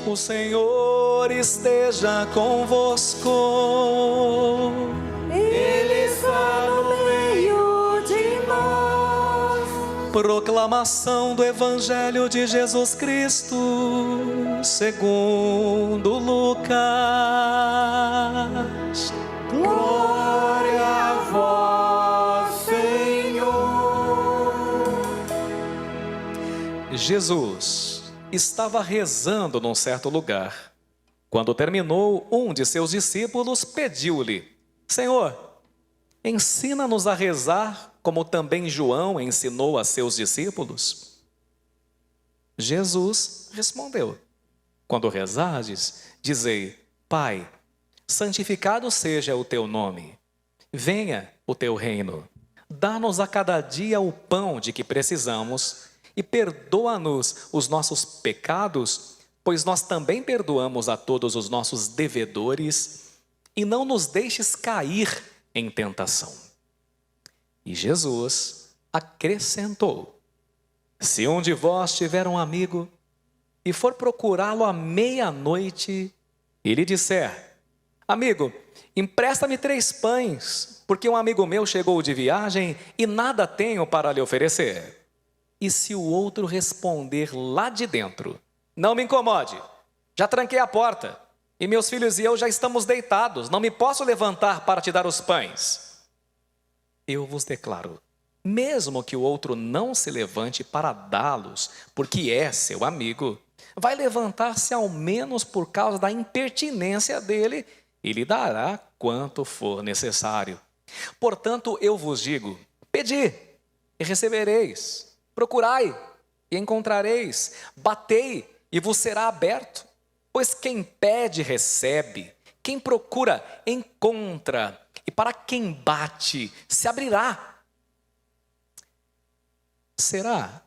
O Senhor esteja convosco. Ele está no meio de nós. Proclamação do Evangelho de Jesus Cristo, segundo Lucas. Glória a vós, Senhor. Jesus estava rezando num certo lugar. Quando terminou, um de seus discípulos pediu-lhe: Senhor, ensina-nos a rezar, como também João ensinou a seus discípulos. Jesus respondeu: Quando rezardes, dizei: Pai, santificado seja o teu nome. Venha o teu reino. Dá-nos a cada dia o pão de que precisamos e perdoa-nos os nossos pecados, pois nós também perdoamos a todos os nossos devedores, e não nos deixes cair em tentação. E Jesus acrescentou: Se um de vós tiver um amigo e for procurá-lo à meia-noite e lhe disser: Amigo, empresta-me 3 pães, porque um amigo meu chegou de viagem e nada tenho para lhe oferecer. E se o outro responder lá de dentro: Não me incomode, já tranquei a porta, e meus filhos e eu já estamos deitados, não me posso levantar para te dar os pães. Eu vos declaro, mesmo que o outro não se levante para dá-los, porque é seu amigo, vai levantar-se ao menos por causa da impertinência dele e lhe dará quanto for necessário. Portanto, eu vos digo: pedi e recebereis, procurai e encontrareis, batei e vos será aberto. Pois quem pede, recebe, quem procura, encontra, e para quem bate, se abrirá. Será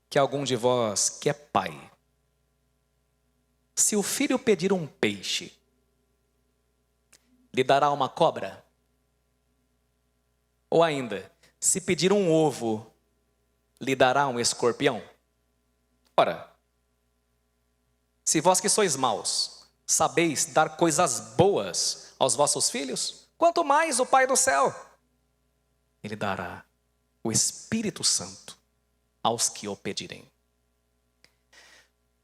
que algum de vós que é pai, se o filho pedir um peixe, lhe dará uma cobra? Ou ainda, se pedir um ovo, lhe dará um escorpião? Ora, se vós que sois maus, sabeis dar coisas boas aos vossos filhos, quanto mais o Pai do céu, Ele dará o Espírito Santo aos que o pedirem.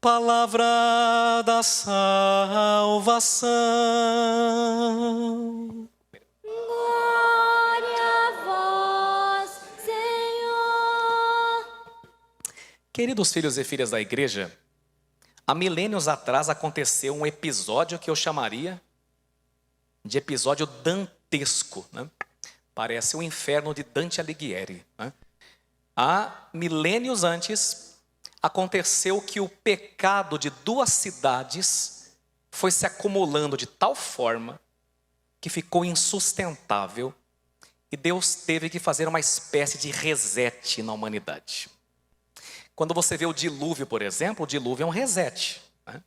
Palavra da salvação. Glória a vós, Senhor. Queridos filhos e filhas da igreja, há milênios atrás aconteceu um episódio que eu chamaria de episódio dantesco, né? Parece o inferno de Dante Alighieri, né? Há milênios antes, aconteceu que o pecado de 2 cidades foi se acumulando de tal forma que ficou insustentável e Deus teve que fazer uma espécie de reset na humanidade. Quando você vê o dilúvio, por exemplo, o dilúvio é um reset, né?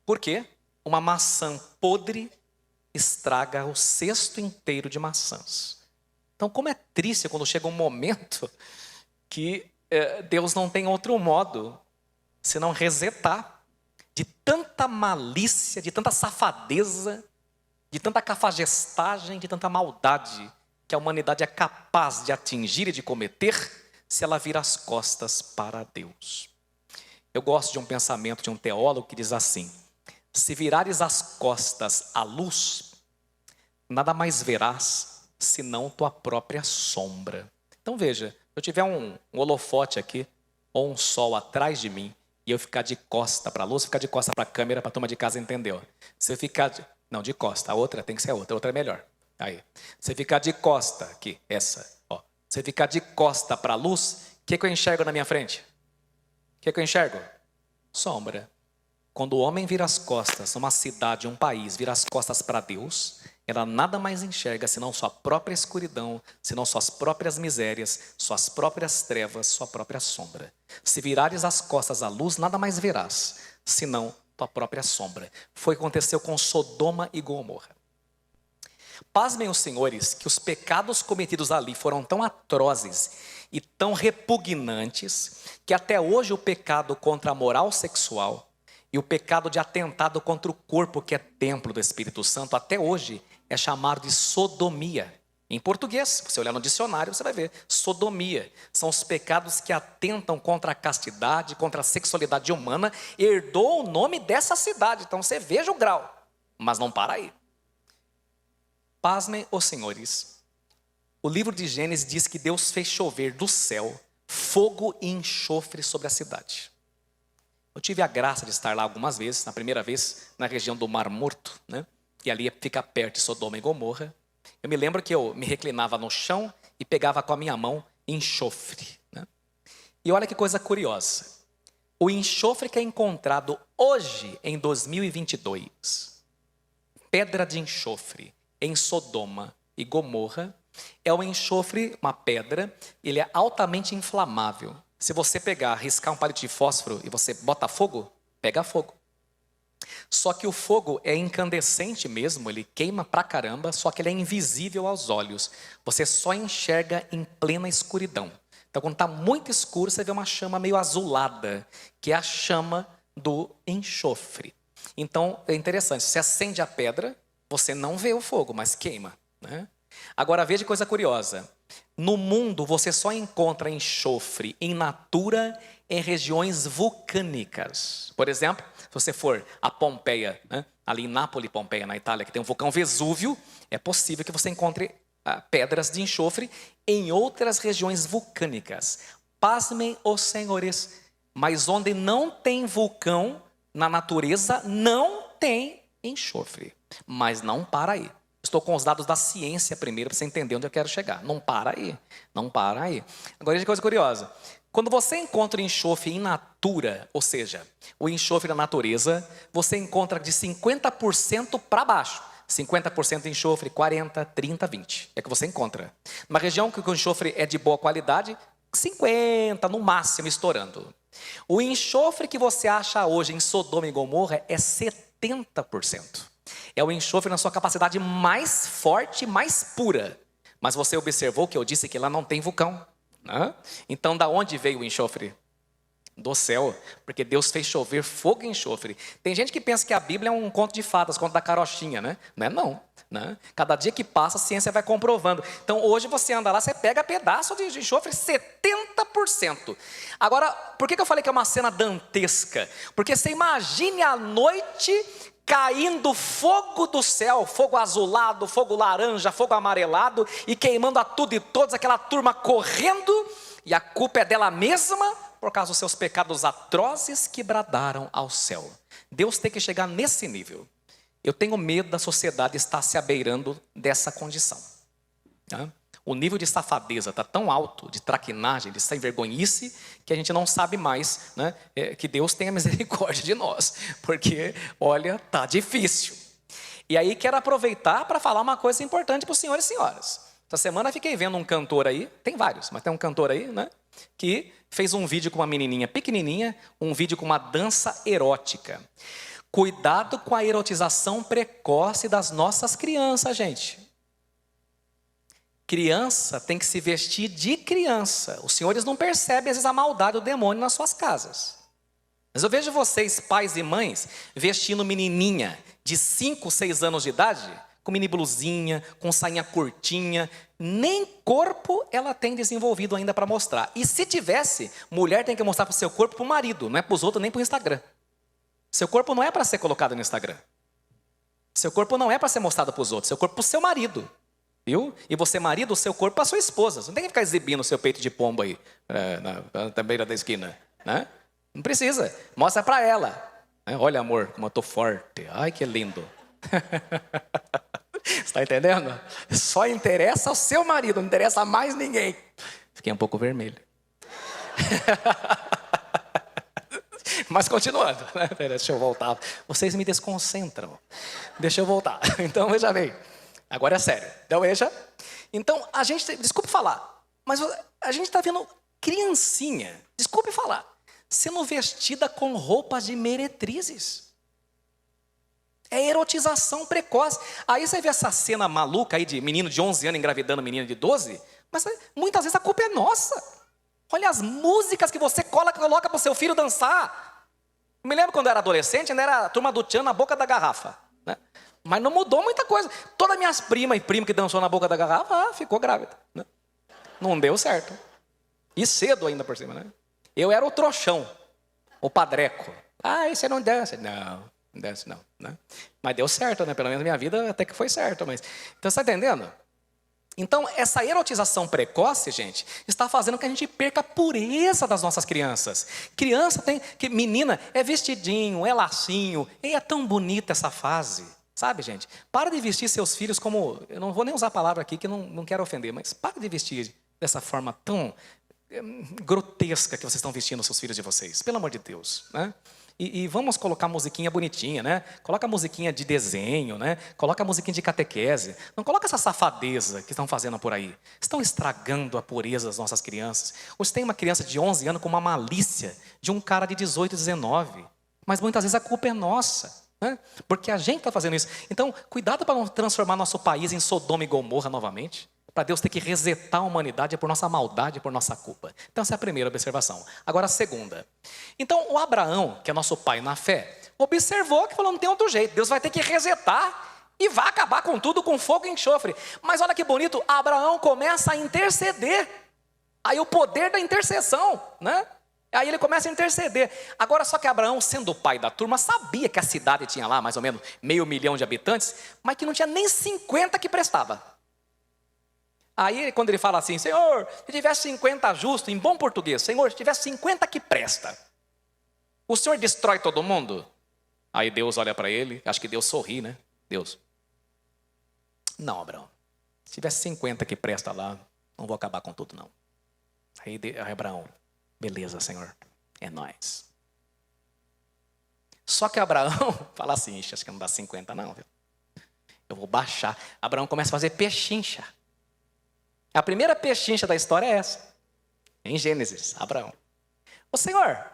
Por quê? Uma maçã podre estraga o cesto inteiro de maçãs. Então, como é triste quando chega um momento que Deus não tem outro modo senão resetar. De tanta malícia, de tanta safadeza, de tanta cafajestagem, de tanta maldade que a humanidade é capaz de atingir e de cometer se ela vira as costas para Deus. Eu gosto de um pensamento de um teólogo que diz assim: se virares as costas à luz, nada mais verás senão tua própria sombra. Então veja, se eu tiver um holofote aqui, ou um sol atrás de mim, e eu ficar de costa para a luz, ficar de costa para a câmera, para a turma de casa entender. Ó. Se eu ficar de costa, a outra tem que ser a outra é melhor. Aí, se eu ficar de costa aqui, essa, ó. Se eu ficar de costa para a luz, o que eu enxergo na minha frente? O que eu enxergo? Sombra. Quando o homem vira as costas, uma cidade, um país, vira as costas para Deus, ela nada mais enxerga senão sua própria escuridão, senão suas próprias misérias, suas próprias trevas, sua própria sombra. Se virares as costas à luz, nada mais verás, senão tua própria sombra. Foi o que aconteceu com Sodoma e Gomorra. Pasmem os senhores que os pecados cometidos ali foram tão atrozes e tão repugnantes que até hoje o pecado contra a moral sexual E o pecado de atentado contra o corpo, que é templo do Espírito Santo, até hoje é chamado de sodomia. Em português, se você olhar no dicionário, você vai ver. Sodomia são os pecados que atentam contra a castidade, contra a sexualidade humana. Herdou o nome dessa cidade, então você veja o grau. Mas não para aí. Pasmem os senhores. O livro de Gênesis diz que Deus fez chover do céu fogo e enxofre sobre a cidade. Eu tive a graça de estar lá algumas vezes, na primeira vez na região do Mar Morto, né? E ali fica perto de Sodoma e Gomorra. Eu me lembro que eu me reclinava no chão e pegava com a minha mão enxofre, né? E olha que coisa curiosa. O enxofre que é encontrado hoje, em 2022, pedra de enxofre em Sodoma e Gomorra, é o enxofre, uma pedra, ele é altamente inflamável. Se você pegar, riscar um palito de fósforo e você bota fogo, pega fogo. Só que o fogo é incandescente mesmo, ele queima pra caramba, só que ele é invisível aos olhos. Você só enxerga em plena escuridão. Então quando está muito escuro, você vê uma chama meio azulada, que é a chama do enxofre. Então é interessante, você acende a pedra, você não vê o fogo, mas queima, né? Agora veja que coisa curiosa. No mundo você só encontra enxofre in natura em regiões vulcânicas. Por exemplo, se você for a Pompeia, né? Ali em Nápoles, Pompeia, na Itália, que tem um vulcão Vesúvio, é possível que você encontre pedras de enxofre em outras regiões vulcânicas. Pasmem os senhores, mas onde não tem vulcão na natureza, não tem enxofre. Mas não para aí. Estou com os dados da ciência primeiro, para você entender onde eu quero chegar. Não para aí, não para aí. Agora, veja que coisa curiosa. Quando você encontra enxofre in natura, ou seja, o enxofre da natureza, você encontra de 50% para baixo. 50% de enxofre, 40%, 30%, 20%. É que você encontra. Numa região que o enxofre é de boa qualidade, 50% no máximo, estourando. O enxofre que você acha hoje em Sodoma e Gomorra é 70%. É o enxofre na sua capacidade mais forte, mais pura. Mas você observou que eu disse que lá não tem vulcão, né? Então, da onde veio o enxofre? Do céu, porque Deus fez chover fogo e enxofre. Tem gente que pensa que a Bíblia é um conto de fadas, conto da carochinha, né? Não é não, né? Cada dia que passa, a ciência vai comprovando. Então, hoje você anda lá, você pega pedaço de enxofre, 70%. Agora, por que eu falei que é uma cena dantesca? Porque você imagine a noite caindo fogo do céu, fogo azulado, fogo laranja, fogo amarelado, e queimando a tudo e todos, aquela turma correndo, e a culpa é dela mesma, por causa dos seus pecados atrozes que bradaram ao céu. Deus tem que chegar nesse nível. Eu tenho medo da sociedade estar se abeirando dessa condição, né? O nível de safadeza está tão alto, de traquinagem, de sem vergonhice, que a gente não sabe mais, né, que Deus tenha misericórdia de nós. Porque, olha, tá difícil. E aí quero aproveitar para falar uma coisa importante para os senhores e senhoras. Essa semana fiquei vendo um cantor aí, tem vários, mas tem um cantor aí, né, que fez um vídeo com uma menininha pequenininha, um vídeo com uma dança erótica. Cuidado com a erotização precoce das nossas crianças, gente. Criança tem que se vestir de criança. Os senhores não percebem, às vezes, a maldade do demônio nas suas casas. Mas eu vejo vocês, pais e mães, vestindo menininha de 5, 6 anos de idade, com mini blusinha, com sainha curtinha. Nem corpo ela tem desenvolvido ainda para mostrar. E se tivesse, mulher tem que mostrar para o seu corpo para o marido, não é para os outros nem para o Instagram. Seu corpo não é para ser colocado no Instagram. Seu corpo não é para ser mostrado para os outros, seu corpo é para o seu marido. Viu? E você, marido, o seu corpo para a sua esposa. Você não tem que ficar exibindo o seu peito de pombo aí, na beira da esquina, né? Não precisa. Mostra para ela. Olha, amor, como eu estou forte. Ai, que lindo. Você está entendendo? Só interessa ao seu marido, não interessa a mais ninguém. Fiquei um pouco vermelho. Mas continuando, né? Deixa eu voltar. Vocês me desconcentram. Deixa eu voltar. Então, veja bem. Agora é sério. Então, veja. Então, a gente, desculpe falar, mas a gente está vendo criancinha, desculpe falar, sendo vestida com roupas de meretrizes. É erotização precoce. Aí você vê essa cena maluca aí de menino de 11 anos engravidando menina de 12, mas muitas vezes a culpa é nossa. Olha as músicas que você coloca para o seu filho dançar. Me lembro quando eu era adolescente, ainda era a turma do tchan na boca da garrafa, né? Mas não mudou muita coisa. Todas as minhas primas e primo que dançou na boca da garrafa, ficou grávida, né? Não deu certo. E cedo ainda por cima, né? Eu era o trouxão, o padreco. Esse não desce. Não desce não, né? Mas deu certo, né? Pelo menos minha vida até que foi certo. Mas... Então, você está entendendo? Então, essa erotização precoce, gente, está fazendo com que a gente perca a pureza das nossas crianças. Criança tem... Menina é vestidinho, é lacinho. E é tão bonita essa fase. Sabe, gente? Para de vestir seus filhos como... Eu não vou nem usar a palavra aqui, que eu não quero ofender. Mas para de vestir dessa forma tão grotesca que vocês estão vestindo os seus filhos de vocês. Pelo amor de Deus, né? E vamos colocar musiquinha bonitinha, né? Coloca a musiquinha de desenho, né? Coloca a musiquinha de catequese. Não coloca essa safadeza que estão fazendo por aí. Estão estragando a pureza das nossas crianças. Hoje tem uma criança de 11 anos com uma malícia de um cara de 18, 19. Mas muitas vezes a culpa é nossa, né? Porque a gente está fazendo isso. Então, cuidado para não transformar nosso país em Sodoma e Gomorra novamente. Para Deus ter que resetar a humanidade é por nossa maldade, é por nossa culpa. Então essa é a primeira observação. Agora a segunda. Então o Abraão, que é nosso pai na fé, observou que falou, não tem outro jeito. Deus vai ter que resetar e vai acabar com tudo com fogo e enxofre. Mas olha que bonito, Abraão começa a interceder. Aí o poder da intercessão, né? Aí ele começa a interceder. Agora só que Abraão, sendo o pai da turma, sabia que a cidade tinha lá mais ou menos 500 mil de habitantes, mas que não tinha nem 50 que prestava. Aí, quando ele fala assim, Senhor, se tivesse 50 justo, em bom português, Senhor, se tivesse 50 que presta, o Senhor destrói todo mundo? Aí Deus olha para ele, acho que Deus sorri, né? Deus, não, Abraão, se tivesse 50 que presta lá, não vou acabar com tudo, não. Aí Abraão, beleza, Senhor, é nóis. Só que Abraão fala assim, acho que não dá 50 não, viu? Eu vou baixar. Abraão começa a fazer pechincha. A primeira pechincha da história é essa. Em Gênesis, Abraão. Ô Senhor,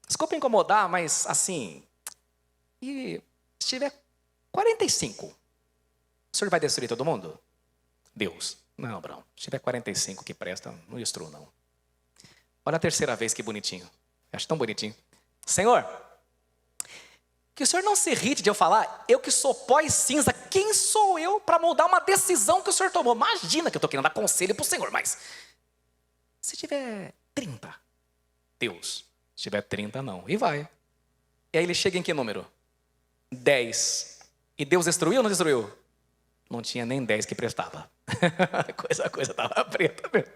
desculpa incomodar, mas assim, e se tiver 45, o Senhor vai destruir todo mundo? Deus, não, Abraão, se tiver 45 que presta, não destruo não. Olha a terceira vez, que bonitinho. Eu acho tão bonitinho. Senhor, que o Senhor não se irrite de eu falar, eu que sou pó e cinza, quem sou eu para mudar uma decisão que o Senhor tomou? Imagina que eu estou querendo dar conselho para o Senhor, mas se tiver 30, Deus, se tiver 30 não, e vai. E aí ele chega em que número? 10. E Deus destruiu ou não destruiu? Não tinha nem 10 que prestava. A coisa estava preta mesmo.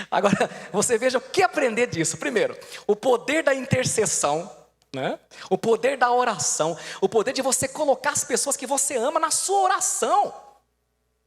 Agora, você veja o que aprender disso. Primeiro, o poder da intercessão, né? O poder da oração, o poder de você colocar as pessoas que você ama na sua oração,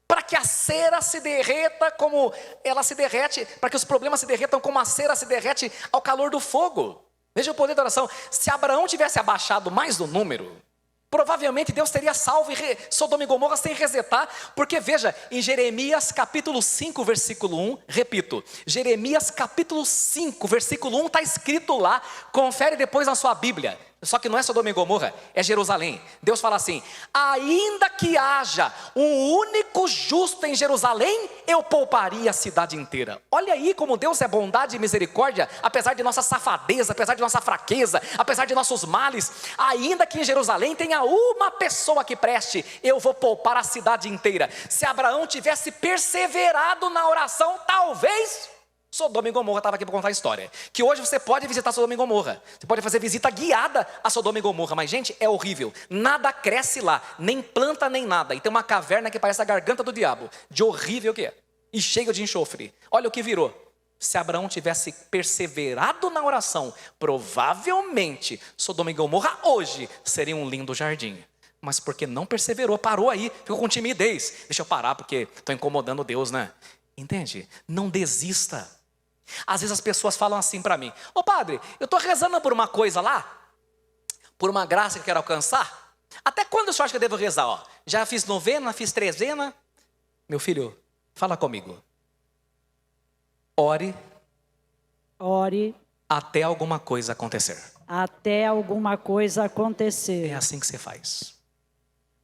para que a cera se derreta como ela se derrete, para que os problemas se derretam como a cera se derrete ao calor do fogo. Veja o poder da oração. Se Abraão tivesse abaixado mais do número, provavelmente Deus teria salvo Sodoma e Gomorra sem resetar, porque veja, em Jeremias capítulo 5, versículo 1, repito, Jeremias capítulo 5, versículo 1, está escrito lá, confere depois na sua Bíblia, só que não é Sodoma e Gomorra, é Jerusalém. Deus fala assim, ainda que haja um único justo em Jerusalém, eu pouparia a cidade inteira. Olha aí como Deus é bondade e misericórdia, apesar de nossa safadeza, apesar de nossa fraqueza, apesar de nossos males, ainda que em Jerusalém tenha uma pessoa que preste, eu vou poupar a cidade inteira. Se Abraão tivesse perseverado na oração, talvez Sodoma e Gomorra estava aqui para contar a história. Que hoje você pode visitar Sodoma e Gomorra. Você pode fazer visita guiada a Sodoma e Gomorra. Mas, gente, é horrível. Nada cresce lá. Nem planta, nem nada. E tem uma caverna que parece a garganta do diabo. De horrível que é. E cheio de enxofre. Olha o que virou. Se Abraão tivesse perseverado na oração, provavelmente Sodoma e Gomorra hoje seria um lindo jardim. Mas porque não perseverou, parou aí. Ficou com timidez. Deixa eu parar porque estou incomodando Deus, né? Entende? Não desista. Às vezes as pessoas falam assim para mim, ô padre, eu estou rezando por uma coisa lá, por uma graça que eu quero alcançar, até quando o senhor acha que eu devo rezar? Ó, já fiz novena, fiz trezena. Meu filho, fala comigo. Ore até alguma coisa acontecer. Até alguma coisa acontecer. É assim que você faz.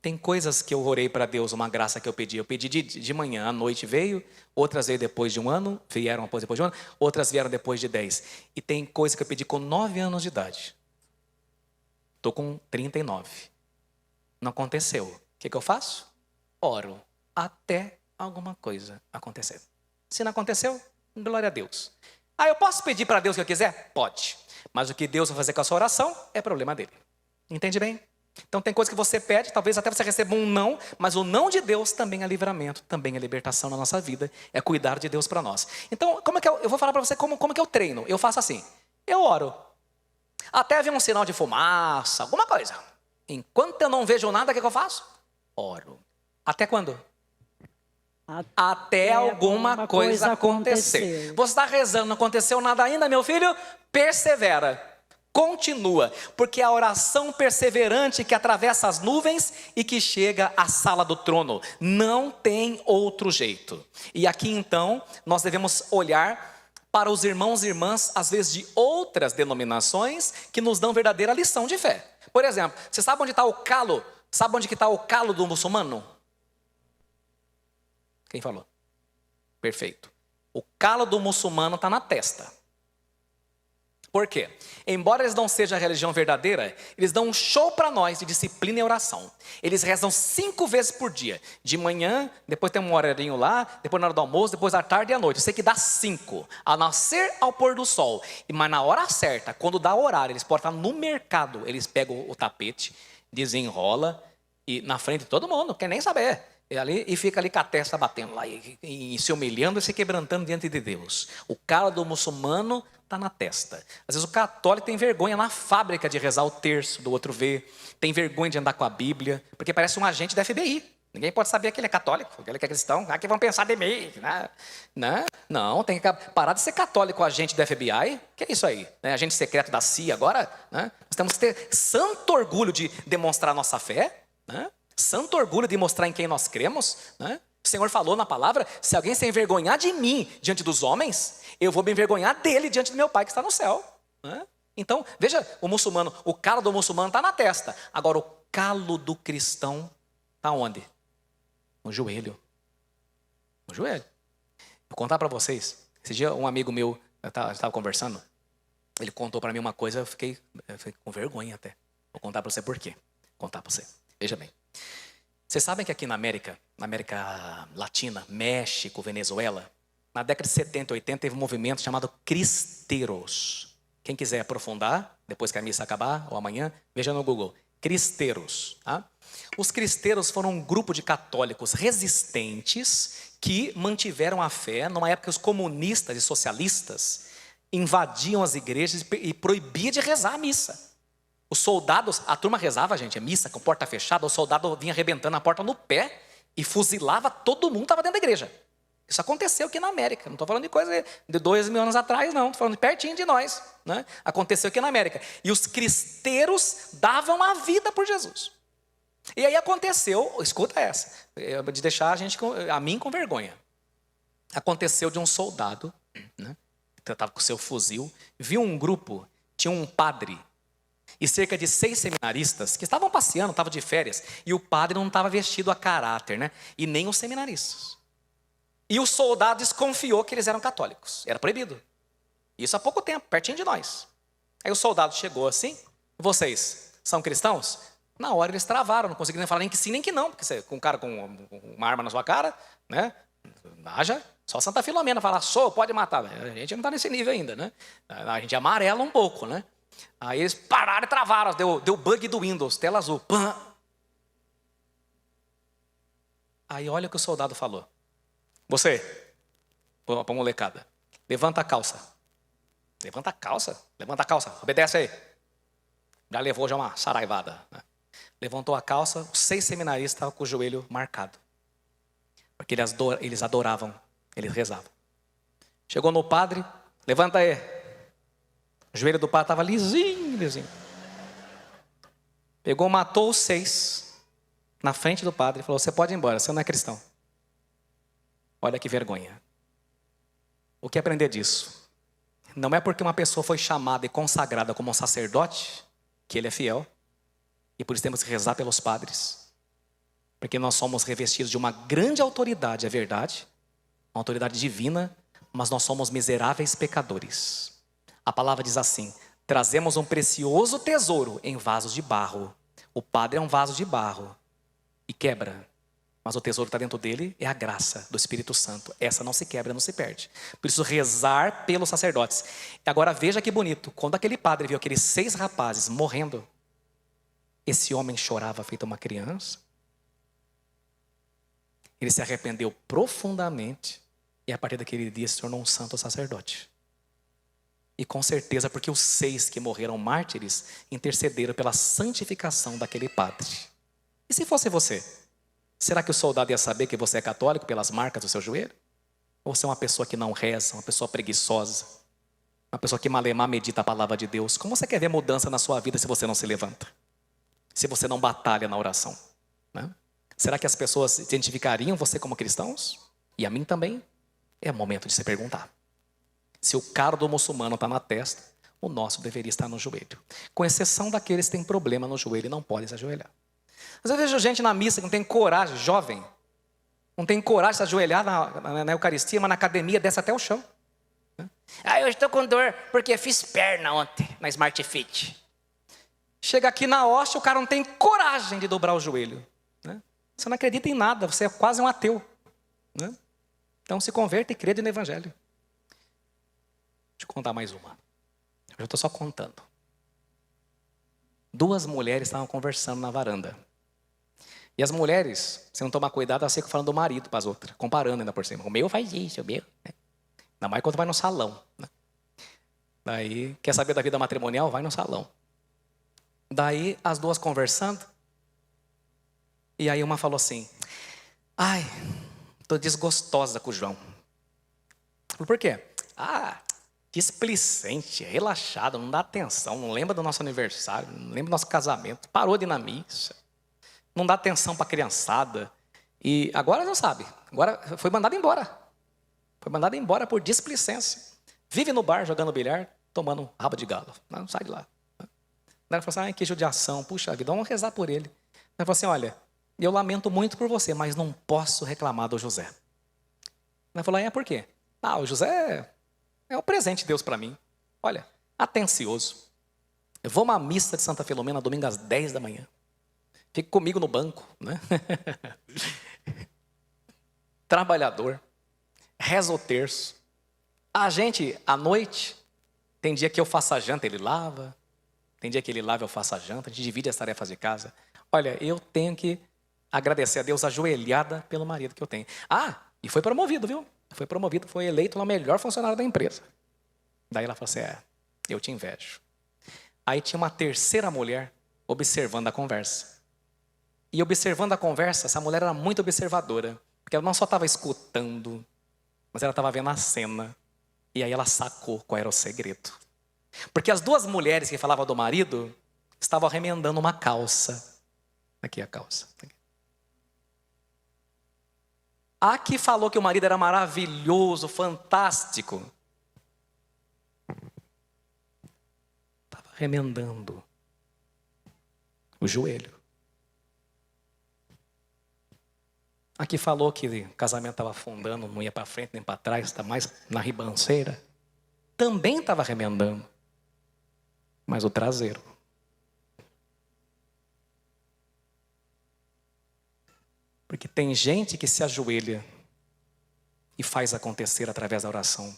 Tem coisas que eu orei para Deus, uma graça que eu pedi de manhã, à noite veio, outras veio depois de um ano, vieram depois de um ano, outras vieram depois de 10. E tem coisa que eu pedi com 9 anos de idade. Estou com 39. Não aconteceu. O que eu faço? Oro até alguma coisa acontecer. Se não aconteceu, glória a Deus. Eu posso pedir para Deus o que eu quiser? Pode. Mas o que Deus vai fazer com a sua oração é problema dele. Entende bem? Então tem coisas que você pede, talvez até você receba um não, mas o não de Deus também é livramento, também é libertação na nossa vida, é cuidar de Deus para nós. Então, como é que eu vou falar para você como que eu treino? Eu faço assim, eu oro, até ver um sinal de fumaça, alguma coisa. Enquanto eu não vejo nada, o que eu faço? Oro. Até quando? Até alguma coisa acontecer. Você está rezando, não aconteceu nada ainda, meu filho? Persevera. Continua, porque é a oração perseverante que atravessa as nuvens e que chega à sala do trono. Não tem outro jeito. E aqui então, nós devemos olhar para os irmãos e irmãs, às vezes de outras denominações, que nos dão verdadeira lição de fé. Por exemplo, você sabe onde está o calo? Sabe onde está o calo do muçulmano? Quem falou? Perfeito. O calo do muçulmano está na testa. Por quê? Embora eles não sejam a religião verdadeira, eles dão um show para nós de disciplina e oração. Eles rezam 5 vezes por dia. De manhã, depois tem um horarinho lá, depois na hora do almoço, depois à tarde e à noite. Eu sei que dá 5. Ao nascer, ao pôr do sol. Mas na hora certa, quando dá o horário, eles podem estar no mercado. Eles pegam o tapete, desenrola e na frente de todo mundo, não quer nem saber. E fica ali com a testa batendo lá, e se humilhando e se quebrantando diante de Deus. O calo do muçulmano está na testa. Às vezes o católico tem vergonha na fábrica de rezar o terço, do outro ver. Tem vergonha de andar com a Bíblia, porque parece um agente da FBI. Ninguém pode saber que ele é católico, que ele é cristão. Que vão pensar de mim. Não, tem que parar de ser católico, agente da FBI. Que é isso aí? Agente secreto da CIA agora? Nós temos que ter santo orgulho de demonstrar nossa fé. Santo orgulho de mostrar em quem nós cremos. O Senhor falou na palavra, se alguém se envergonhar de mim diante dos homens, eu vou me envergonhar dele diante do meu Pai que está no céu. Então, veja, o calo do muçulmano está na testa. Agora, o calo do cristão está onde? No joelho. No joelho. Vou contar para vocês. Esse dia, um amigo meu, eu estava conversando, ele contou para mim uma coisa, eu fiquei com vergonha até. Vou contar para você por quê. Vou contar para você. Veja bem. Vocês sabem que aqui na América Latina, México, Venezuela, na década de 70 e 80 teve um movimento chamado Cristeiros. Quem quiser aprofundar, depois que a missa acabar, ou amanhã, veja no Google. Cristeiros. Os cristeiros foram um grupo de católicos resistentes que mantiveram a fé numa época que os comunistas e socialistas invadiam as igrejas e proibiam de rezar a missa. Os soldados, a turma rezava, gente, a missa com porta fechada, o soldado vinha arrebentando a porta no pé e fuzilava todo mundo que estava dentro da igreja. Isso aconteceu aqui na América, não estou falando de coisa de 2.000 anos atrás, não, estou falando de pertinho de nós. Aconteceu aqui na América. E os cristeiros davam a vida por Jesus. E aí aconteceu, escuta essa, de deixar a mim com vergonha. Aconteceu de um soldado, que estava com o seu fuzil, viu um grupo, tinha um padre, e cerca de 6 seminaristas que estavam passeando, estavam de férias, e o padre não estava vestido a caráter, e nem os seminaristas. E o soldado desconfiou que eles eram católicos, era proibido. Isso há pouco tempo, pertinho de nós. Aí o soldado chegou assim, vocês são cristãos? Na hora eles travaram, não conseguiram falar nem que sim nem que não, porque você, com um cara com uma arma na sua cara, haja, só Santa Filomena falar, pode matar. A gente não está nesse nível ainda, A gente amarela um pouco, Aí eles pararam e travaram, deu bug do Windows, tela azul. Pã. Aí olha o que o soldado falou. Você, para a molecada, levanta a calça. Levanta a calça, obedece aí. Já levou uma saraivada. Levantou a calça, os 6 seminaristas estavam com o joelho marcado. Porque eles adoravam, eles rezavam. Chegou no padre, levanta aí. O joelho do padre estava lisinho. Pegou, matou os 6 na frente do padre e falou, você pode ir embora, você não é cristão. Olha que vergonha. O que aprender disso? Não é porque uma pessoa foi chamada e consagrada como um sacerdote, que ele é fiel, e por isso temos que rezar pelos padres. Porque nós somos revestidos de uma grande autoridade, é verdade, uma autoridade divina, mas nós somos miseráveis pecadores. A palavra diz assim, Trazemos um precioso tesouro em vasos de barro. O padre é um vaso de barro e quebra. Mas o tesouro que está dentro dele é a graça do Espírito Santo. Essa não se quebra, não se perde. Por isso, rezar pelos sacerdotes. Agora veja que bonito. Quando aquele padre viu aqueles 6 rapazes morrendo, esse homem chorava feito uma criança. Ele se arrependeu profundamente e a partir daquele dia se tornou um santo sacerdote. E com certeza porque os 6 que morreram mártires intercederam pela santificação daquele padre. E se fosse você? Será que o soldado ia saber que você é católico pelas marcas do seu joelho? Ou você é uma pessoa que não reza, uma pessoa preguiçosa, uma pessoa que malemar medita a palavra de Deus? Como você quer ver mudança na sua vida se você não se levanta? Se você não batalha na oração, né? Será que as pessoas identificariam você como cristãos? E a mim também? É o momento de se perguntar. Se o caro do muçulmano está na testa, o nosso deveria estar no joelho. Com exceção daqueles que têm problema no joelho e não podem se ajoelhar. Mas eu vejo gente na missa que não tem coragem, jovem, não tem coragem de se ajoelhar na Eucaristia, mas na academia desce até o chão. Eu estou com dor porque fiz perna ontem na Smart Fit. Chega aqui na hóstia, o cara não tem coragem de dobrar o joelho. Né? Você não acredita em nada, você é quase um ateu. Né? Então se converta e crede no Evangelho. Deixa eu contar mais uma. Eu estou só contando. 2 mulheres estavam conversando na varanda. E as mulheres, se não tomar cuidado, elas ficam falando do marido para as outras, comparando ainda por cima. O meu faz isso, o meu. Né? Ainda mais quando vai no salão. Né? Daí, quer saber da vida matrimonial? Vai no salão. Daí, as 2 conversando. E aí uma falou assim, ai, estou desgostosa com o João. Falei, por quê? Displicente, relaxado, não dá atenção, não lembra do nosso aniversário, não lembra do nosso casamento, parou de ir na missa, não dá atenção para a criançada. E agora não sabe, agora foi mandado embora. Foi mandado embora por displicência. Vive no bar jogando bilhar, tomando rabo de galo. Não sai de lá. Ela falou assim, que judiação, puxa vida, vamos rezar por ele. Ela falou assim, olha, eu lamento muito por você, mas não posso reclamar do José. Ela falou, por quê? O José é um presente de Deus para mim. Olha, atencioso. Eu vou a uma missa de Santa Filomena domingo às 10 da manhã. Fica comigo no banco, né? Trabalhador. Reza o terço. A gente, à noite, tem dia que eu faço a janta, ele lava. Tem dia que ele lava, eu faço a janta. A gente divide as tarefas de casa. Olha, eu tenho que agradecer a Deus ajoelhada pelo marido que eu tenho. E foi promovido, viu? Foi promovido, foi eleito o melhor funcionário da empresa. Daí ela falou assim, eu te invejo. Aí tinha uma terceira mulher observando a conversa. E observando a conversa, essa mulher era muito observadora. Porque ela não só estava escutando, mas ela estava vendo a cena. E aí ela sacou qual era o segredo. Porque as 2 mulheres que falavam do marido estavam remendando uma calça. Aqui a calça. A que falou que o marido era maravilhoso, fantástico, estava remendando o joelho. A que falou que o casamento estava afundando, não ia para frente nem para trás, está mais na ribanceira, também estava remendando, mas o traseiro. Porque tem gente que se ajoelha e faz acontecer através da oração.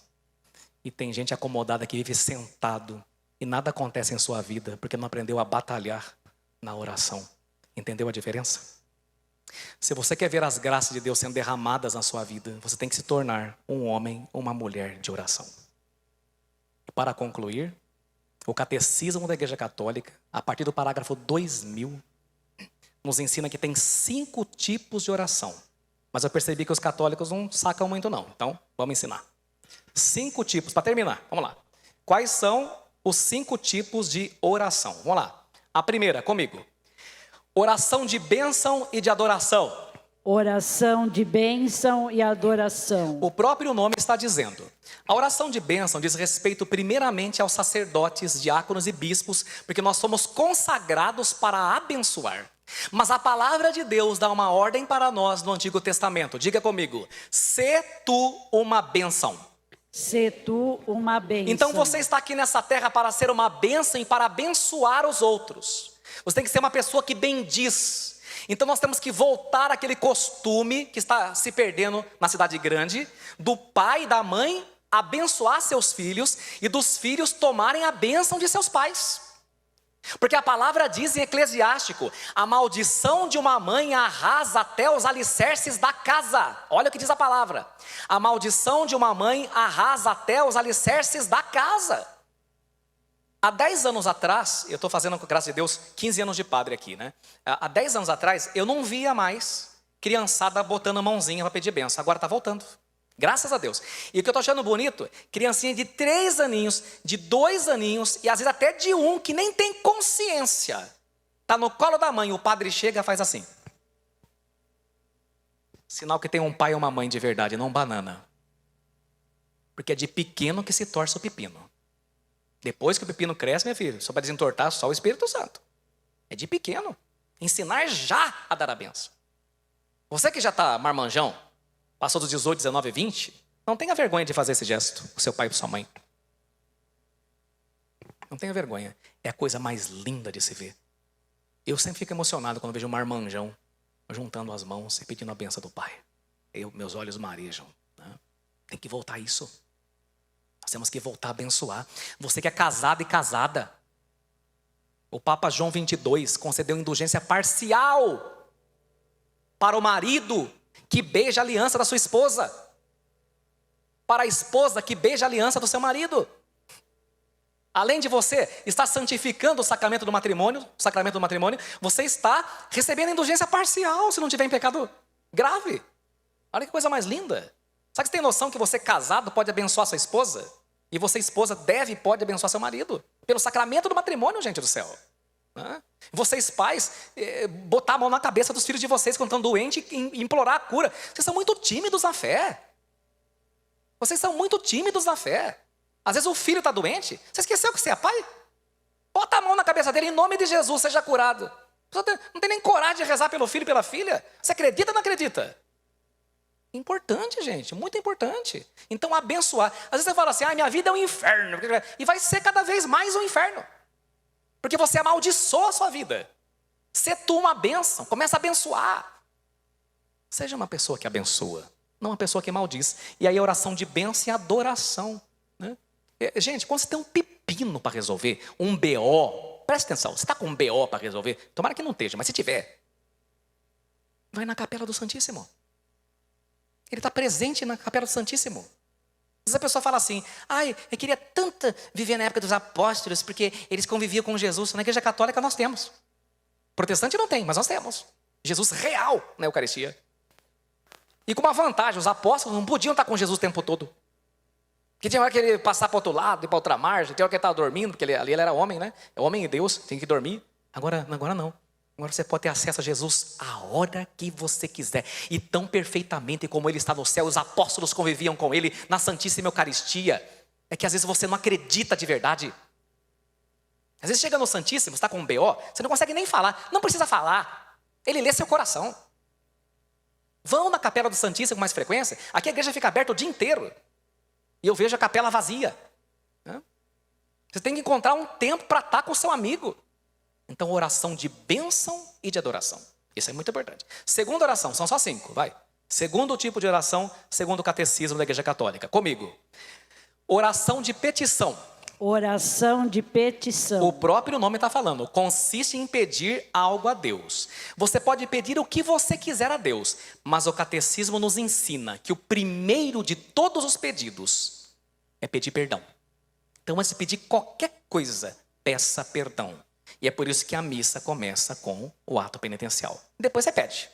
E tem gente acomodada que vive sentado e nada acontece em sua vida porque não aprendeu a batalhar na oração. Entendeu a diferença? Se você quer ver as graças de Deus sendo derramadas na sua vida, você tem que se tornar um homem ou uma mulher de oração. E para concluir, o Catecismo da Igreja Católica, a partir do parágrafo 2000, nos ensina que tem 5 tipos de oração. Mas eu percebi que os católicos não sacam muito não. Então, vamos ensinar. 5 tipos, para terminar, vamos lá. Quais são os 5 tipos de oração? Vamos lá. A primeira, comigo. Oração de bênção e de adoração. Oração de bênção e adoração. O próprio nome está dizendo. A oração de bênção diz respeito primeiramente aos sacerdotes, diáconos e bispos, porque nós somos consagrados para abençoar. Mas a palavra de Deus dá uma ordem para nós no Antigo Testamento. Diga comigo, sê tu uma bênção. Se tu uma bênção. Então você está aqui nessa terra para ser uma bênção e para abençoar os outros. Você tem que ser uma pessoa que bendiz. Então nós temos que voltar àquele costume que está se perdendo na cidade grande, do pai e da mãe abençoar seus filhos e dos filhos tomarem a bênção de seus pais. Porque a palavra diz em Eclesiástico: a maldição de uma mãe arrasa até os alicerces da casa. Olha o que diz a palavra: a maldição de uma mãe arrasa até os alicerces da casa. Há 10 anos atrás, eu estou fazendo, graças a Deus, 15 anos de padre aqui, né? Há 10 anos atrás, eu não via mais criançada botando a mãozinha para pedir bênção. Agora está voltando. Graças a Deus. E o que eu estou achando bonito, criancinha de 3 aninhos, de 2 aninhos, e às vezes até de 1, que nem tem consciência. Está no colo da mãe, o padre chega e faz assim. Sinal que tem um pai e uma mãe de verdade, não banana. Porque é de pequeno que se torce o pepino. Depois que o pepino cresce, meu filho, só para desentortar só o Espírito Santo. É de pequeno. Ensinar já a dar a benção. Você que já está marmanjão, passou dos 18, 19, 20, não tenha vergonha de fazer esse gesto, o seu pai e sua mãe. Não tenha vergonha. É a coisa mais linda de se ver. Eu sempre fico emocionado quando vejo um marmanjão juntando as mãos e pedindo a benção do pai. Meus olhos marejam. Né? Tem que voltar a isso. Nós temos que voltar a abençoar. Você que é casado e casada. O Papa João 22 concedeu indulgência parcial para o marido que beija a aliança da sua esposa. Para a esposa que beija a aliança do seu marido. Além de você estar santificando o sacramento do matrimônio, você está recebendo indulgência parcial se não tiver em pecado grave. Olha que coisa mais linda. Sabe que você tem noção que você casado pode abençoar sua esposa? E você esposa deve e pode abençoar seu marido? Pelo sacramento do matrimônio, gente do céu. Vocês pais, botar a mão na cabeça dos filhos de vocês quando estão doentes e implorar a cura. Vocês são muito tímidos na fé. Vocês são muito tímidos na fé. Às vezes o filho está doente. Você esqueceu que você é pai? Bota a mão na cabeça dele, em nome de Jesus, seja curado. Não tem nem coragem de rezar pelo filho e pela filha. Você acredita ou não acredita? Importante, gente, muito importante. Então abençoar. Às vezes você fala assim, minha vida é um inferno. E vai ser cada vez mais um inferno. Porque você amaldiçoa a sua vida. Ser tu uma bênção, começa a abençoar. Seja uma pessoa que abençoa, não uma pessoa que maldiz. E aí a oração de bênção e adoração. Né? Gente, quando você tem um pepino para resolver, um BO, presta atenção, você está com um BO para resolver, tomara que não esteja, mas se tiver, vai na Capela do Santíssimo. Ele está presente na Capela do Santíssimo. Às vezes a pessoa fala assim, eu queria tanto viver na época dos apóstolos, porque eles conviviam com Jesus. Na Igreja Católica nós temos. Protestante não tem, mas nós temos. Jesus real na Eucaristia. E com uma vantagem, os apóstolos não podiam estar com Jesus o tempo todo. Porque tinha hora que ele passar para o outro lado, ir para outra margem, tinha hora que ele estava dormindo, porque ali ele era homem, né? É homem e Deus, tem que dormir. Agora não. Agora você pode ter acesso a Jesus a hora que você quiser. E tão perfeitamente como ele está no céu, os apóstolos conviviam com ele na Santíssima Eucaristia. É que às vezes você não acredita de verdade. Às vezes chega no Santíssimo, está com um BO, você não consegue nem falar. Não precisa falar. Ele lê seu coração. Vão na Capela do Santíssimo com mais frequência. Aqui a igreja fica aberta o dia inteiro. E eu vejo a capela vazia. Você tem que encontrar um tempo para estar com o seu amigo. Então, oração de bênção e de adoração. Isso é muito importante. Segunda oração, são só 5, vai. Segundo tipo de oração, segundo o catecismo da Igreja Católica. Comigo. Oração de petição. Oração de petição. O próprio nome está falando. Consiste em pedir algo a Deus. Você pode pedir o que você quiser a Deus. Mas o catecismo nos ensina que o primeiro de todos os pedidos é pedir perdão. Então, antes de pedir qualquer coisa, peça perdão. E é por isso que a missa começa com o ato penitencial. Depois você pede.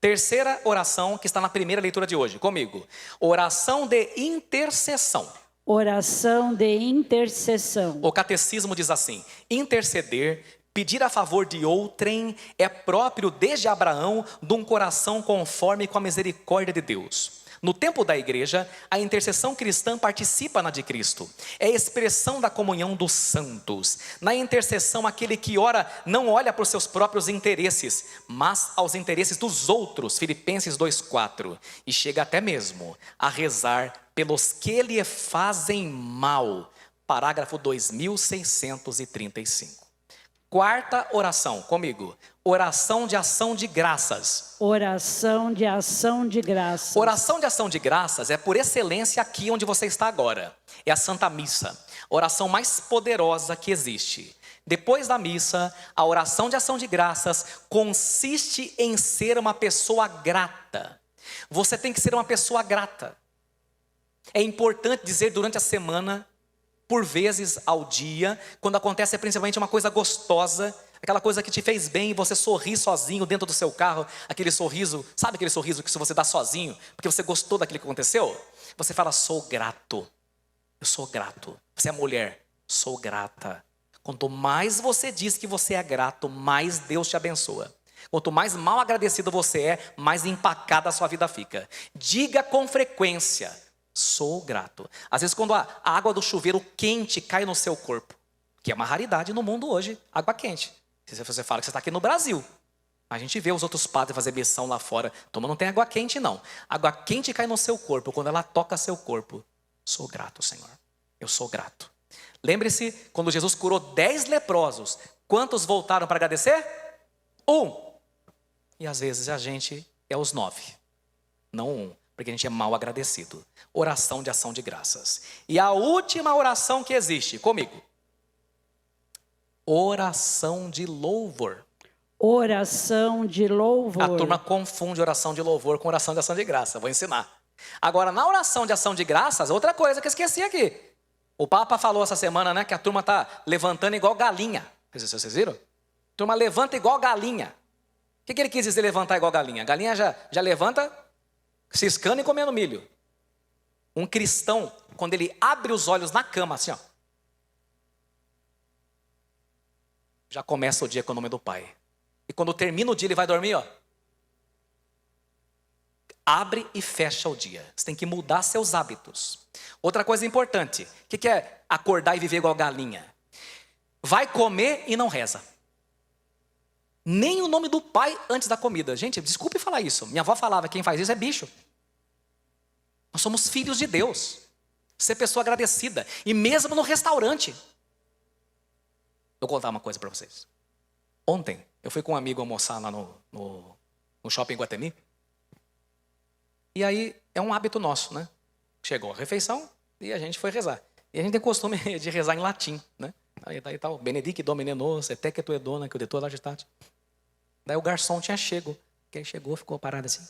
Terceira oração que está na primeira leitura de hoje. Comigo. Oração de intercessão. Oração de intercessão. O catecismo diz assim: interceder, pedir a favor de outrem, é próprio desde Abraão de um coração conforme com a misericórdia de Deus. No tempo da igreja, a intercessão cristã participa na de Cristo. É a expressão da comunhão dos santos. Na intercessão, aquele que ora não olha para os seus próprios interesses, mas aos interesses dos outros, Filipenses 2,4. E chega até mesmo a rezar pelos que lhe fazem mal, parágrafo 2635. Quarta oração, comigo. Oração de ação de graças. Oração de ação de graças. Oração de ação de graças é por excelência aqui onde você está agora. É a Santa Missa, a oração mais poderosa que existe. Depois da missa, a oração de ação de graças consiste em ser uma pessoa grata. Você tem que ser uma pessoa grata. É importante dizer durante a semana, por vezes ao dia, quando acontece principalmente uma coisa gostosa, aquela coisa que te fez bem e você sorri sozinho dentro do seu carro, aquele sorriso, sabe aquele sorriso que você dá sozinho, porque você gostou daquilo que aconteceu? Você fala, sou grato, eu sou grato. Você é mulher, sou grata. Quanto mais você diz que você é grato, mais Deus te abençoa. Quanto mais mal agradecido você é, mais empacada a sua vida fica. Diga com frequência, sou grato. Às vezes quando a água do chuveiro quente cai no seu corpo, que é uma raridade no mundo hoje, água quente. Se você fala que você está aqui no Brasil, a gente vê os outros padres fazer missão lá fora, toma, não tem água quente não. Água quente cai no seu corpo, quando ela toca seu corpo, sou grato, Senhor, eu sou grato. Lembre-se, quando Jesus curou 10 leprosos, quantos voltaram para agradecer? 1. E às vezes a gente é os 9, não 1. Porque a gente é mal agradecido. Oração de ação de graças. E a última oração que existe, comigo. Oração de louvor. Oração de louvor. A turma confunde oração de louvor com oração de ação de graça. Vou ensinar. Agora, na oração de ação de graças, outra coisa que eu esqueci aqui. O Papa falou essa semana, né, que a turma está levantando igual galinha. Vocês viram? A turma levanta igual galinha. O que ele quis dizer levantar igual galinha? A galinha já levanta ciscando e comendo milho. Um cristão, quando ele abre os olhos na cama, assim, ó, já começa o dia com o nome do Pai. E quando termina o dia, ele vai dormir, ó. Abre e fecha o dia. Você tem que mudar seus hábitos. Outra coisa importante, o que é acordar e viver igual galinha? Vai comer e não reza. Nem o nome do Pai antes da comida. Gente, desculpe falar isso. Minha avó falava, quem faz isso é bicho. Nós somos filhos de Deus. Ser pessoa agradecida. E mesmo no restaurante. Eu vou contar uma coisa para vocês. Ontem, eu fui com um amigo almoçar lá no shopping Guatemi. E aí, é um hábito nosso, né? Chegou a refeição e a gente foi rezar. E a gente tem costume de rezar em latim, né? Aí tal, Benedict Domine nos, et que tu e dona, que o de toda agitate. Daí o garçom tinha chego. Que ele chegou, ficou parado assim.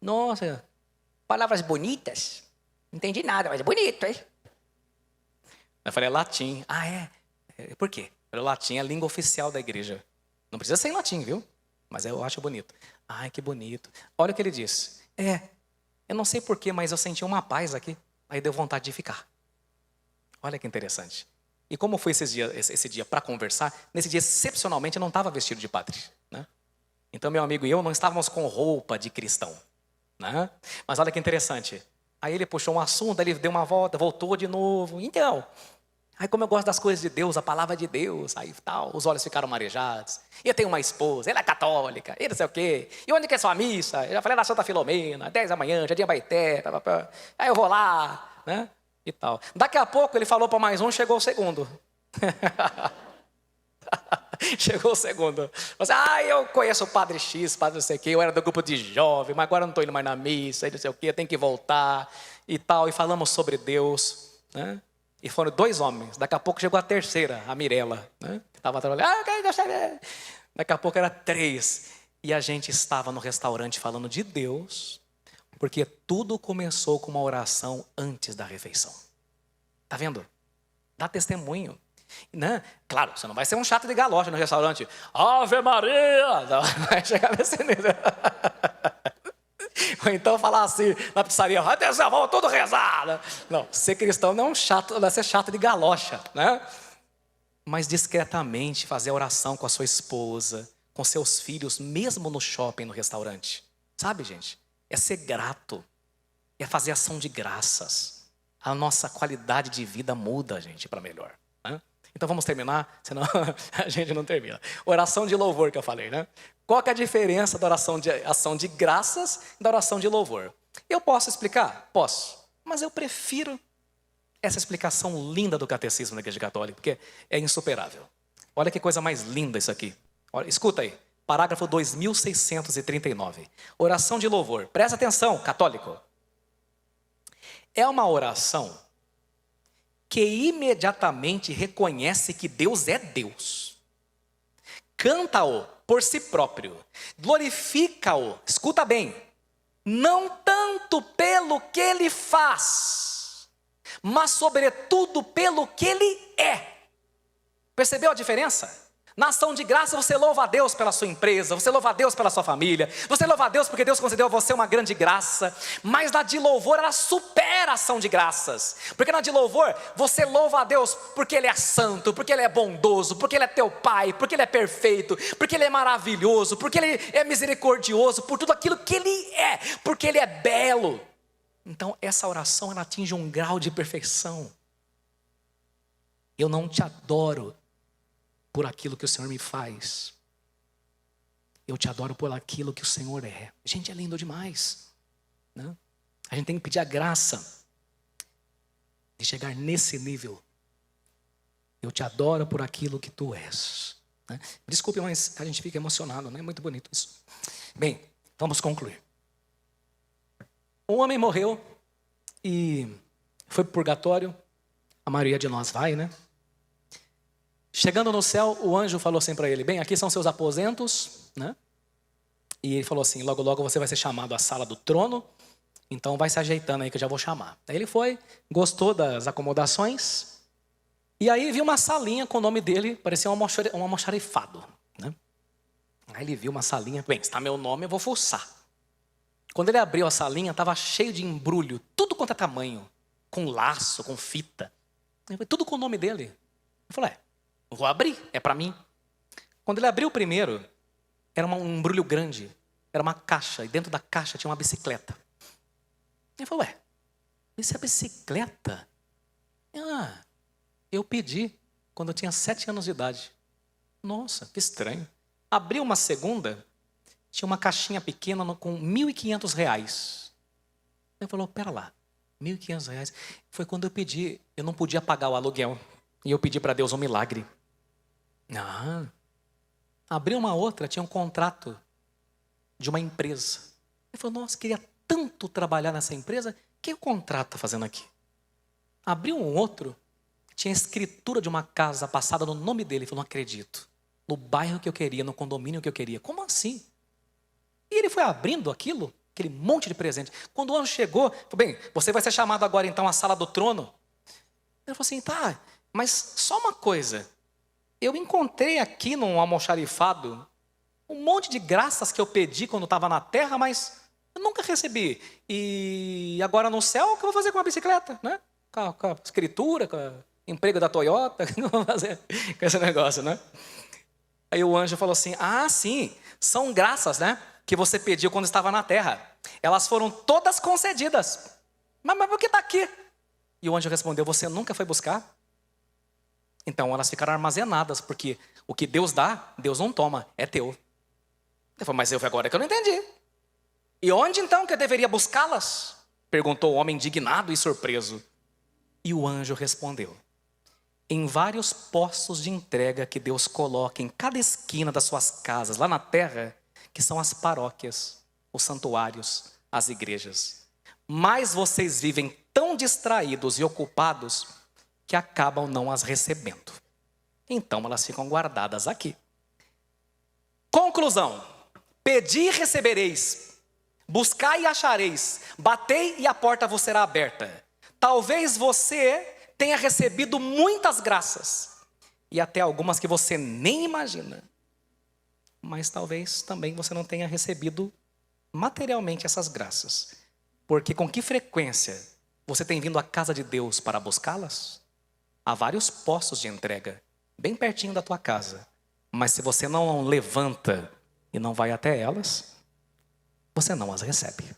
Nossa, palavras bonitas. Não entendi nada, mas é bonito, hein? Eu falei, é latim. Ah, é? Por quê? O latim é a língua oficial da igreja. Não precisa ser em latim, viu? Mas eu acho bonito. Ai, que bonito. Olha o que ele disse. Eu não sei porquê, mas eu senti uma paz aqui. Aí deu vontade de ficar. Olha que interessante. E como foi esse dia para conversar, nesse dia, excepcionalmente, eu não estava vestido de padre, né? Então, meu amigo e eu não estávamos com roupa de cristão, né? Mas olha que interessante. Aí ele puxou um assunto, aí ele deu uma volta, voltou de novo. Então, aí como eu gosto das coisas de Deus, a palavra de Deus, aí tal, os olhos ficaram marejados. E eu tenho uma esposa, ela é católica, e não sei o quê. E onde que é sua missa? Eu já falei na Santa Filomena, 10 da manhã, já tinha Baité, aí eu vou lá, né? E tal. Daqui a pouco ele falou para mais um, chegou o segundo. Chegou o segundo. Você, eu conheço o Padre X, Padre não sei o quê, eu era do grupo de jovem, mas agora não estou indo mais na missa, não sei o quê, eu tenho que voltar e tal. E falamos sobre Deus, né? E foram 2 homens. Daqui a pouco chegou a terceira, a Mirella, né? Que estava trabalhando. Daqui a pouco era 3. E a gente estava no restaurante falando de Deus, porque tudo começou com uma oração antes da refeição. Tá vendo? Dá testemunho. Né? Claro, você não vai ser um chato de galocha no restaurante. Ave Maria! Não vai chegar nesse nível. Ou então falar assim na pizzaria, atenção, vamos tudo rezar. Não, ser cristão não é um chato, não é ser chato de galocha, né? Mas discretamente fazer oração com a sua esposa, com seus filhos, mesmo no shopping, no restaurante. Sabe, gente? É ser grato. é fazer ação de graças. A nossa qualidade de vida muda, gente, para melhor, né? Então vamos terminar, senão a gente não termina. Oração de louvor que eu falei, né? Qual que é a diferença da oração de ação de graças e da oração de louvor? Eu posso explicar? Posso. Mas eu prefiro essa explicação linda do catecismo da Igreja Católica, porque é insuperável. Olha que coisa mais linda isso aqui. Olha, escuta aí. Parágrafo 2639. Oração de louvor. Presta atenção, católico. É uma oração que imediatamente reconhece que Deus é Deus. Canta-o por si próprio. Glorifica-o, escuta bem, não tanto pelo que ele faz, mas sobretudo pelo que ele é. Percebeu a diferença? Na ação de graça você louva a Deus pela sua empresa, você louva a Deus pela sua família, você louva a Deus porque Deus concedeu a você uma grande graça. Mas na de louvor ela supera a ação de graças, porque na de louvor você louva a Deus porque Ele é santo, porque Ele é bondoso, porque Ele é teu Pai, porque Ele é perfeito, porque Ele é maravilhoso, porque Ele é misericordioso, por tudo aquilo que Ele é, porque Ele é belo. Então essa oração ela atinge um grau de perfeição. Eu não te adoro por aquilo que o Senhor me faz. Eu te adoro por aquilo que o Senhor é. Gente, é lindo demais, né? A gente tem que pedir a graça de chegar nesse nível. Eu te adoro por aquilo que tu és, né? Desculpe, mas a gente fica emocionado, né? Muito bonito isso. Bem, vamos concluir. Um homem morreu e foi para o purgatório. A maioria de nós vai, né? Chegando no céu, o anjo falou assim para ele: bem, aqui são seus aposentos, né? E ele falou assim: logo, logo você vai ser chamado à sala do trono, então vai se ajeitando aí que eu já vou chamar. Aí ele foi, gostou das acomodações, e aí viu uma salinha com o nome dele, parecia um almoxarifado, né? Aí ele viu uma salinha, bem, está meu nome, eu vou fuçar. Quando ele abriu a salinha, estava cheio de embrulho, tudo quanto é tamanho, com laço, com fita, tudo com o nome dele. Eu falei: vou abrir, é para mim. Quando ele abriu o primeiro, era um embrulho grande, era uma caixa, e dentro da caixa tinha uma bicicleta. Ele falou: isso é bicicleta? Eu pedi quando eu tinha 7 anos de idade. Nossa, que estranho. Abriu uma segunda, tinha uma caixinha pequena com R$1.500. Ele falou: pera lá, R$1.500? Foi quando eu pedi, eu não podia pagar o aluguel. E eu pedi para Deus um milagre. Abriu uma outra, tinha um contrato de uma empresa. Ele falou: nossa, queria tanto trabalhar nessa empresa, o que o contrato está fazendo aqui? Abriu um outro, tinha escritura de uma casa passada no nome dele. Ele falou: não acredito. No bairro que eu queria, no condomínio que eu queria. Como assim? E ele foi abrindo aquilo, aquele monte de presente. Quando o anjo chegou, falou: bem, você vai ser chamado agora então à sala do trono. Ele falou assim: tá, mas só uma coisa. Eu encontrei aqui num almoxarifado um monte de graças que eu pedi quando estava na terra, mas eu nunca recebi. E agora no céu, o que eu vou fazer com a bicicleta, né? Com a escritura, com o emprego da Toyota, o que eu vou fazer com esse negócio, né? Aí o anjo falou assim: sim, são graças, né? Que você pediu quando estava na terra. Elas foram todas concedidas. Mas por que está aqui? E o anjo respondeu: você nunca foi buscar? Então elas ficaram armazenadas, porque o que Deus dá, Deus não toma, é teu. Ele falou: mas eu agora que eu não entendi. E onde então que eu deveria buscá-las? Perguntou o homem indignado e surpreso. E o anjo respondeu: em vários postos de entrega que Deus coloca em cada esquina das suas casas, lá na terra, que são as paróquias, os santuários, as igrejas. Mas vocês vivem tão distraídos e ocupados que acabam não as recebendo. Então elas ficam guardadas aqui. Conclusão: pedi e recebereis, buscai e achareis, batei e a porta vos será aberta. Talvez você tenha recebido muitas graças, e até algumas que você nem imagina. Mas talvez também você não tenha recebido materialmente essas graças. Porque com que frequência você tem vindo à casa de Deus para buscá-las? Há vários postos de entrega, bem pertinho da tua casa. Mas se você não levanta e não vai até elas, você não as recebe.